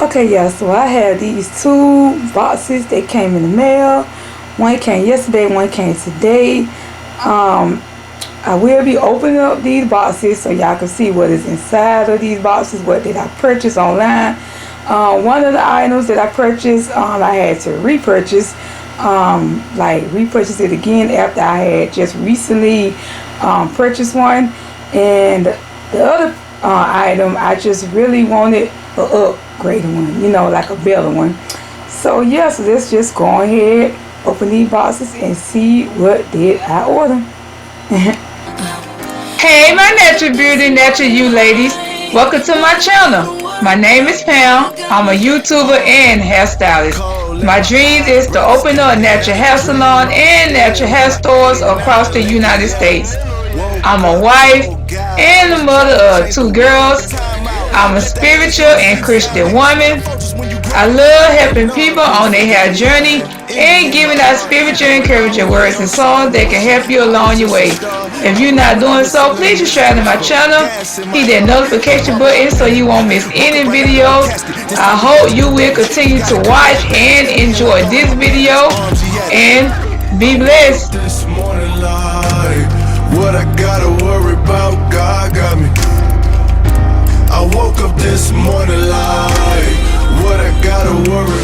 Okay, yeah, so I have these two boxes that came in the mail. One came yesterday, one came today. I will be opening up these boxes so y'all can see what is inside of these boxes, what did I purchase online. One of the items that I purchased, I had to repurchase, repurchase it again after I had just recently purchased one. And the other item, I just really wanted a upgraded one, like a better one. So yeah, so let's just go ahead, open these boxes and see what did I order. Hey, my natural beauty, natural you ladies. Welcome to my channel. My name is Pam. I'm a YouTuber and hairstylist. My dream is to open up natural hair salon and natural hair stores across the United States. I'm a wife and the mother of two girls. I'm a spiritual and Christian woman. I love helping people on their hair journey and giving out spiritual encouraging words and songs that can help you along your way. If you're not doing so, please subscribe to my channel, hit that notification button so you won't miss any videos. I hope you will continue to watch and enjoy this video and be blessed. What I gotta worry about, God got me. I woke up this morning like, what I gotta worry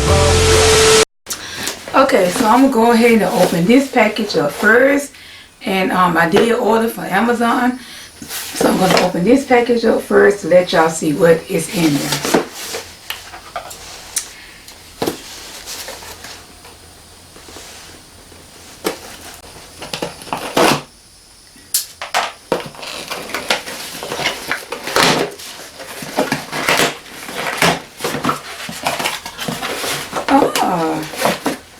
about. Okay, so I'm gonna go ahead and open this package up first. And I did order from Amazon. So I'm gonna open this package up first to let y'all see what is in there.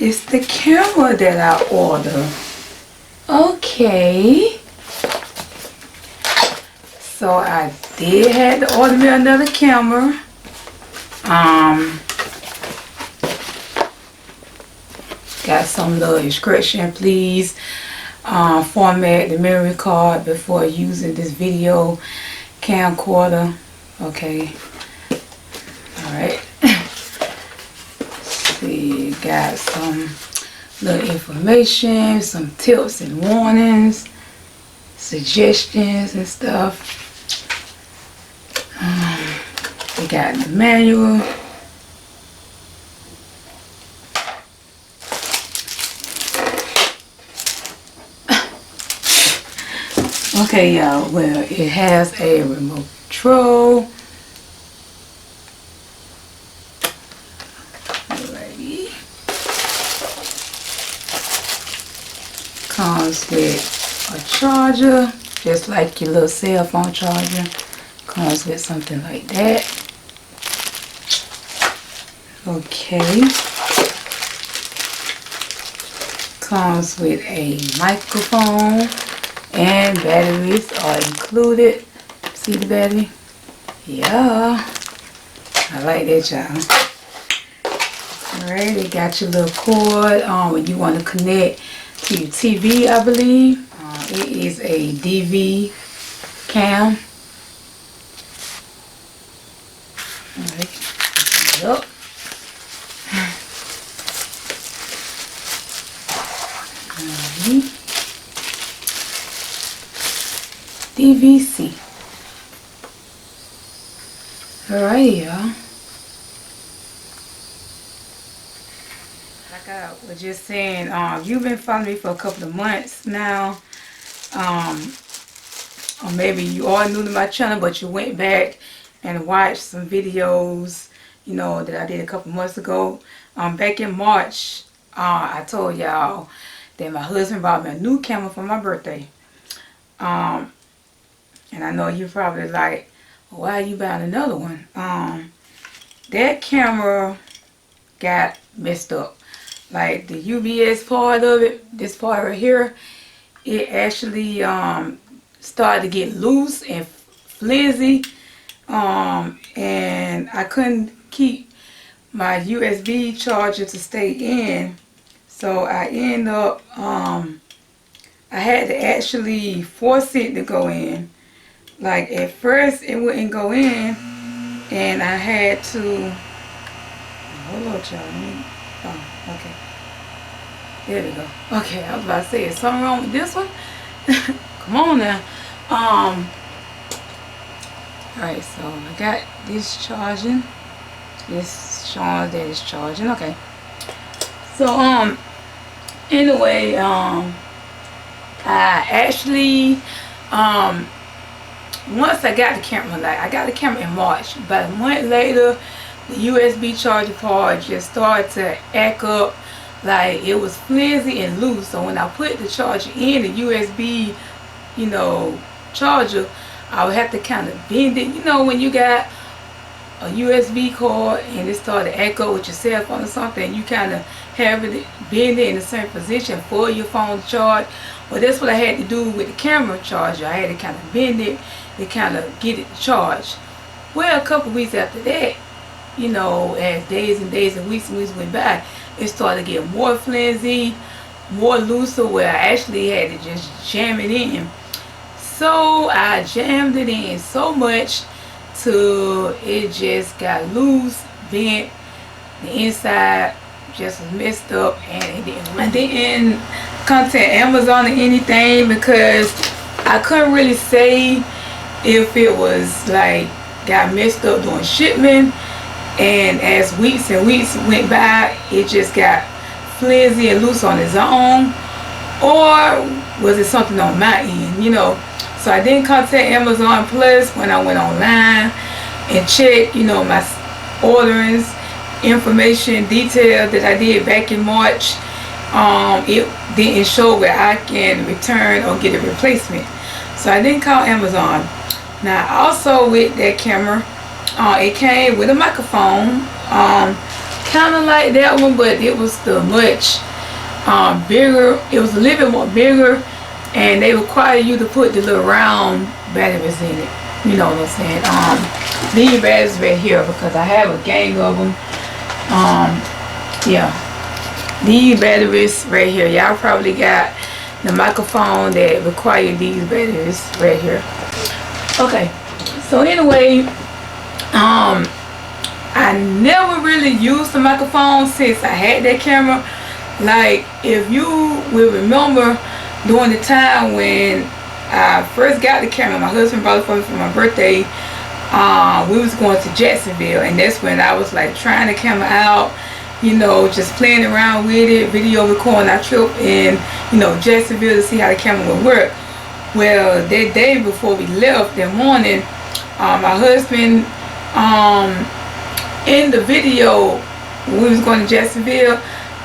It's the camera that I ordered. Okay. So I did have to order me another camera. Got some little instruction. Please format the memory card before using this video camcorder. Okay. Alright. See, got some little information, some tips and warnings, suggestions and stuff. We got the manual. Okay, y'all, well, it has a remote control. Comes with a charger, just like your little cell phone charger. Comes with something like that. Okay. Comes with a microphone and batteries are included. See the battery? Yeah. I like that, y'all. Alright, it got your little cord when you want to connect to your TV, I believe. It is a DV cam. Alright, open it up. DVC. Alright, y'all. Like I was just saying, you've been following me for a couple of months now. Or maybe you are new to my channel, but you went back and watched some videos, that I did a couple months ago. Back in March, I told y'all that my husband bought me a new camera for my birthday. And I know you're probably like, why are you buying another one? That camera got messed up. Like the UBS part of it, this part right here, it actually started to get loose and flimsy. And I couldn't keep my USB charger to stay in. So I ended up, I had to actually force it to go in. Like at first it wouldn't go in, and I had to Hold on, y'all. Oh, okay. There we go. Okay, I was about to say, is something wrong with this one? Come on now. Alright, so I got this charging. This showing that it's charging. Okay. So, anyway, I actually, once I got the camera, like, I got the camera in March. About a month later, the USB charger part just started to act up. Like, it was flimsy and loose. So when I put the charger in the USB, you know, charger, I would have to kind of bend it. You know, when you got a USB cord and it started to echo with your cell phone or something, you kind of have it bend it in a certain position for your phone to charge. Well, that's what I had to do with the camera charger. I had to kind of bend it to kind of get it to charge. Well, a couple weeks after that, you know, as days and days and weeks went by, it started to get more flimsy, more looser, where I actually had to just jam it in. So I jammed it in so much till it just got loose, bent, the inside just was messed up, and I didn't contact Amazon or anything because I couldn't really say if it was like got messed up during shipment, and as weeks and weeks went by, it just got flimsy and loose on its own, or was it something on my end, you know. So I didn't contact Amazon. Plus, when I went online and checked, you know, my orderings, information, detail that I did back in March, it didn't show where I can return or get a replacement. So I didn't call Amazon. Now, also with that camera, it came with a microphone, kind of like that one, but it was still much bigger. It was a little bit more bigger, and they require you to put the little round batteries in it. You know what I'm saying? These batteries right here, because I have a gang of them. Yeah, these batteries right here. Y'all probably got the microphone that require these batteries right here. Okay, so anyway, I never really used the microphone since I had that camera. Like, if you will remember, during the time when I first got the camera, my husband bought it for me for my birthday. We was going to Jacksonville, and that's when I was like trying the camera out, you know, just playing around with it, video recording our trip in, you know, Jacksonville to see how the camera would work. Well, that day before we left, that morning, my husband, in the video, we was going to Jacksonville,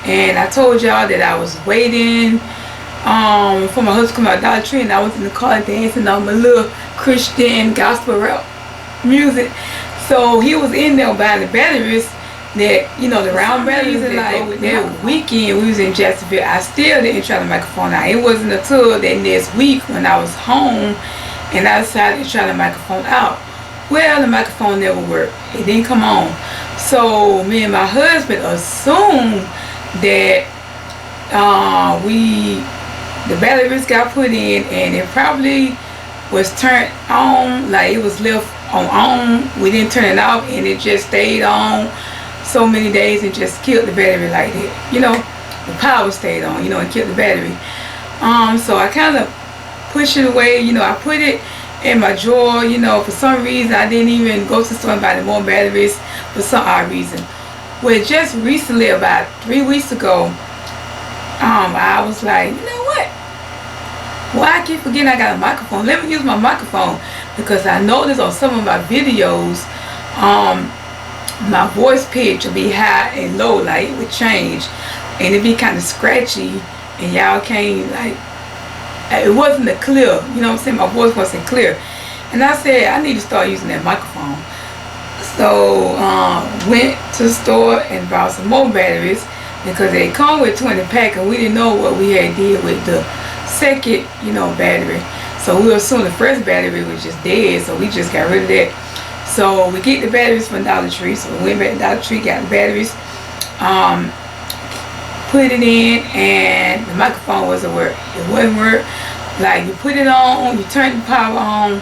and I told y'all that I was waiting for my husband to come out of Dollar Tree, and I was in the car dancing on my little Christian gospel rap music. So he was in there buying the batteries, that, you know, the round batteries, and like that weekend we was in Jacksonville, I still didn't try the microphone out. It wasn't until that next week when I was home and I decided to try the microphone out. Well, the microphone never worked. It didn't come on. So me and my husband assumed that the batteries got put in and it probably was turned on, like it was left on. We didn't turn it off, and it just stayed on so many days and just killed the battery like that. You know, the power stayed on, you know, and killed the battery. So I kind of pushed it away. You know, I put it in my drawer. You know, for some reason I didn't even go to the store and buy more batteries for some odd reason. Well, just recently, about 3 weeks ago, I was like, you know what? Why I keep forgetting I got a microphone? Let me use my microphone, because I noticed on some of my videos, my voice pitch would be high and low, like it would change, and it'd be kind of scratchy, and y'all can't, like, it wasn't a clear, you know what I'm saying? My voice wasn't clear, and I said I need to start using that microphone. So went to the store and bought some more batteries, because they come with 20 pack, and we didn't know what we had did with the second, you know, battery. So we assumed the first battery was just dead, so we just got rid of that. So we get the batteries from Dollar Tree. So we went back to Dollar Tree, got the batteries, put it in, and the microphone wasn't work. It wouldn't work. Like, you put it on, you turn the power on,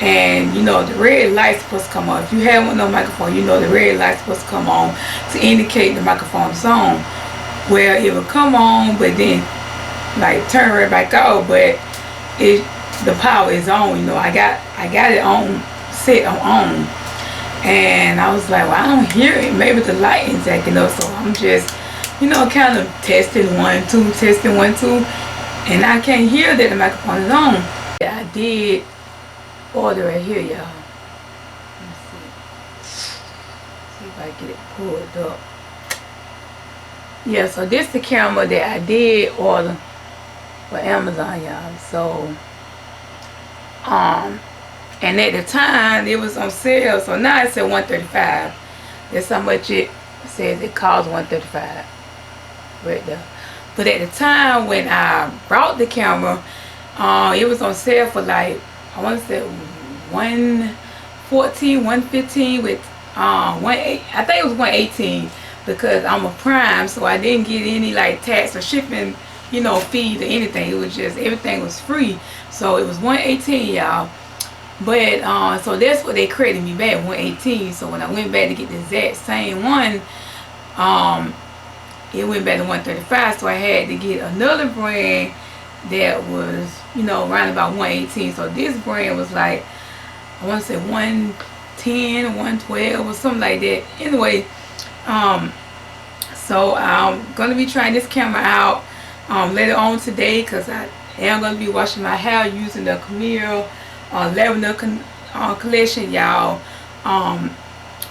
and you know the red light's supposed to come on. If you have one on microphone, you know the red light's supposed to come on to indicate the microphone is on. Well, it will come on, but then like turn right back off, but the power is on. You know, I got it on, set on, and I was like, well, I don't hear it. Maybe the lighting's acting up, so I'm just, you know, kind of testing 1 2, testing 1 2, and I can't hear that the microphone is on. I did order it here, y'all. Let's see if I get it pulled up. Yeah, so this the camera that I did order for Amazon, y'all. So and at the time it was on sale, so now it's at $135. That's how much it says it costs, $135 right there. But at the time when I brought the camera, it was on sale for like, I want to say $114, $115 with I think it was $118 because I'm a Prime, so I didn't get any like tax or shipping, you know, fees or anything. It was just, everything was free. So it was $118, y'all. But so that's what they credited me back, $118. So when I went back to get the exact same one, it went back to $135. So I had to get another brand that was, you know, around about $118. So this brand was like, I want to say $110, $112 or something like that. Anyway, so I'm gonna be trying this camera out later on today, because I am gonna be washing my hair using the Camille lavender collection. Y'all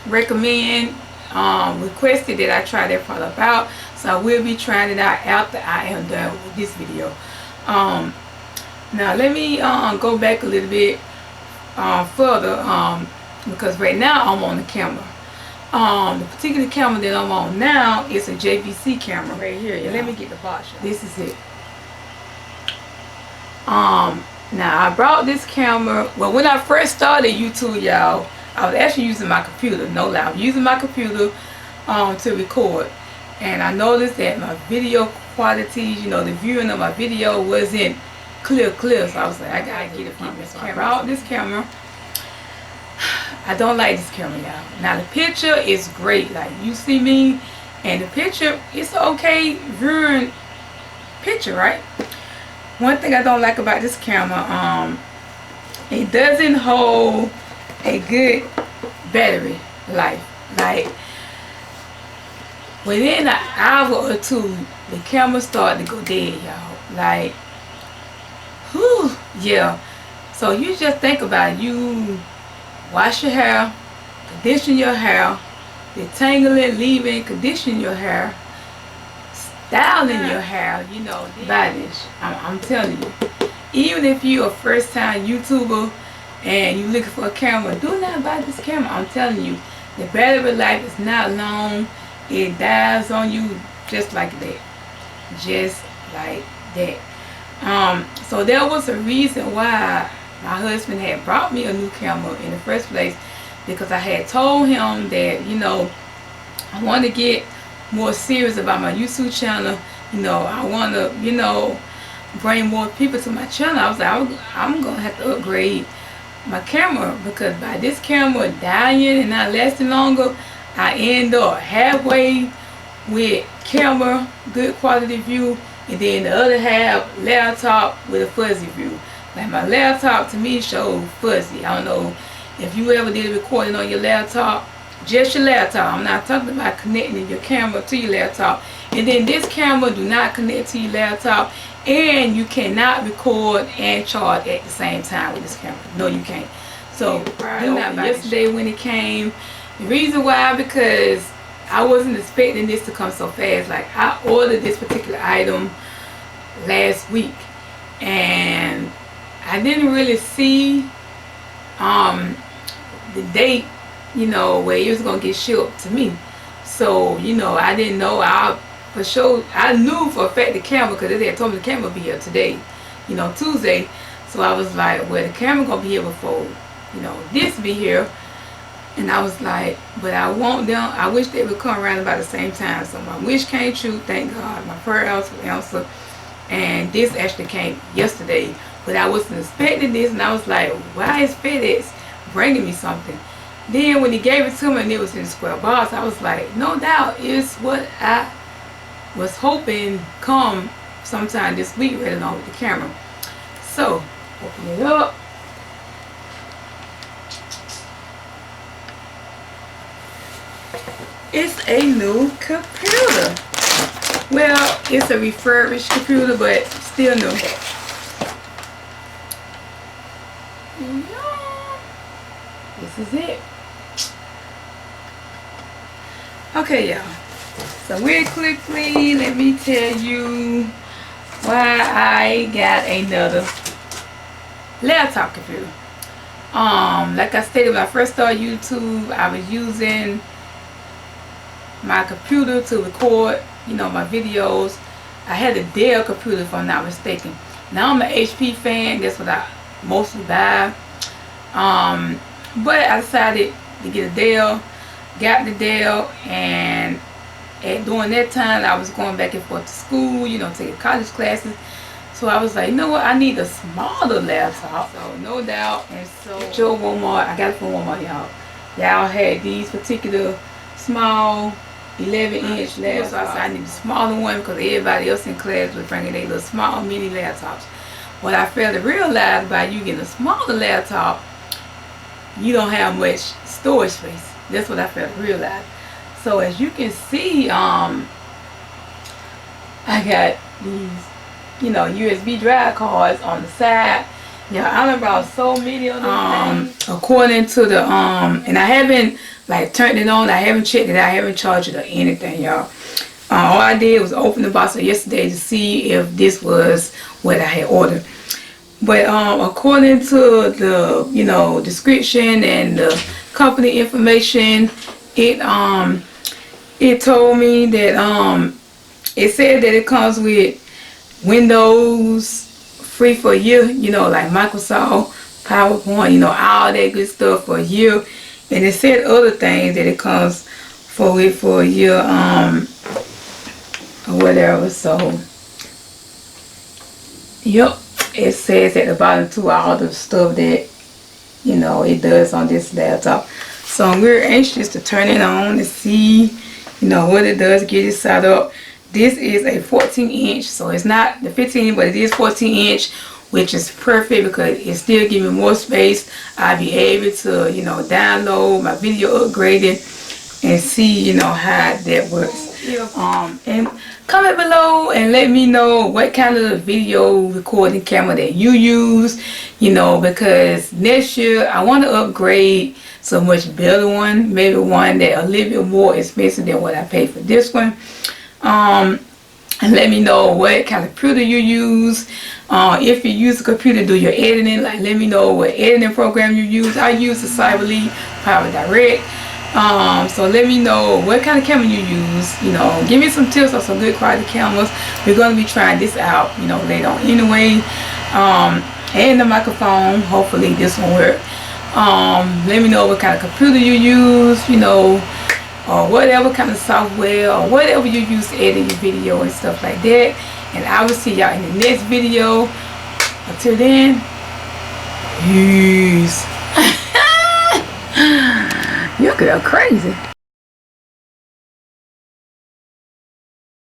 recommend requested that I try that product out, so I will be trying it out after I am done with this video. Now let me go back a little bit further, because right now I'm on the camera. The particular camera that I'm on now is a JVC camera right here. Let me get the box. This is it. Now I brought this camera, well, when I first started YouTube, y'all, I was actually using my computer, no lie. I was using my computer to record, and I noticed that my video quality, you know, the viewing of my video wasn't clear, so I was like, I gotta get it from this camera. I brought this camera. I don't like this camera, y'all. Now the picture is great, like you see me, and the picture, it's okay viewing picture, right? One thing I don't like about this camera, it doesn't hold a good battery life. Like within an hour or two, the camera started to go dead, y'all. Like, whew, yeah. So you just think about it. You wash your hair, condition your hair, detangle it, leave it, condition your hair, styling your hair, you know, buy this. I'm telling you. Even if you're a first time YouTuber and you're looking for a camera, do not buy this camera. I'm telling you, the battery life is not long. It dies on you just like that. Just like that. So there was a reason why my husband had brought me a new camera in the first place, because I had told him that, you know, I want to get more serious about my YouTube channel. You know, I want to, you know, bring more people to my channel. I was like, I'm going to have to upgrade my camera, because by this camera dying and not lasting longer, I end up halfway with camera, good quality view, and then the other half laptop with a fuzzy view. Like my laptop to me showed fuzzy. I don't know if you ever did a recording on your laptop, just your laptop. I'm not talking about connecting your camera to your laptop. And then this camera do not connect to your laptop, and you cannot record and charge at the same time with this camera. No, you can't. So yesterday when it came, the reason why, because I wasn't expecting this to come so fast. Like, I ordered this particular item last week, and I didn't really see the date, you know, where it was gonna get shipped to me. So, you know, I didn't know. For sure, I knew for a fact the camera, because they had told me the camera would be here today, you know, Tuesday. So I was like, well, the camera gonna be here before, you know, this be here. And I was like, but I want them, I wish they would come around about the same time. So my wish came true, thank God. My prayer was answered. And this actually came yesterday but I wasn't expecting this, and I was like, why is FedEx bringing me something? Then when he gave it to me and it was in a square box, I was like, no doubt it's what I was hoping come sometime this week right along with the camera. So open it up. It's a new computer. Well, it's a refurbished computer, but still new. This is it. Okay, y'all. So real quickly, let me tell you why I got another laptop computer. Like I stated, when I first started YouTube, I was using my computer to record, you know, my videos. I had a Dell computer, if I'm not mistaken. Now I'm an HP fan. That's what I mostly buy. But I decided to get a Dell. Got the Dell, and during that time I was going back and forth to school, you know, taking college classes. So I was like, you know what, I need a smaller laptop. So no doubt, and so Joe Walmart, I got it from Walmart, y'all. Y'all had these particular small 11-inch laptops. So I said I need a smaller one because everybody else in class was bringing their little small mini laptops. What I failed to realize by you getting a smaller laptop, you don't have much storage space. That's what I failed to realize. So as you can see, I got these, you know, USB drive cards on the side. Yeah, I learned about so many of them. According to the and I haven't like turned it on. I haven't checked it. I haven't charged it or anything, y'all. All I did was open the box yesterday to see if this was what I had ordered. But according to the, you know, description and the company information, it told me that it said that it comes with Windows free for a year, you know, like Microsoft, PowerPoint, you know, all that good stuff for a year. And it said other things that it comes for a year, or whatever. So yep, it says at the bottom too all the stuff that, you know, it does on this laptop. So I'm very anxious to turn it on and see, you know, what it does, get it set up. This is a 14-inch, so it's not the 15, but it is 14-inch, which is perfect because it still gives me more space. I'll be able to, you know, download my video upgraded and see, you know, how that works. And comment below and let me know what kind of video recording camera that you use, you know, because next year I want to upgrade to a much better one, maybe one that a little bit more expensive than what I paid for this one. And let me know what kind of computer you use. If you use a computer to do your editing, like let me know what editing program you use. I use the Cyberly PowerDirect. So let me know what kind of camera you use. You know, give me some tips on some good quality cameras. We're going to be trying this out, you know, later on anyway. And the microphone, hopefully this will work. Let me know what kind of computer you use, you know, or whatever kind of software or whatever you use to edit your video and stuff like that. And I will see y'all in the next video. Until then, peace. You're crazy.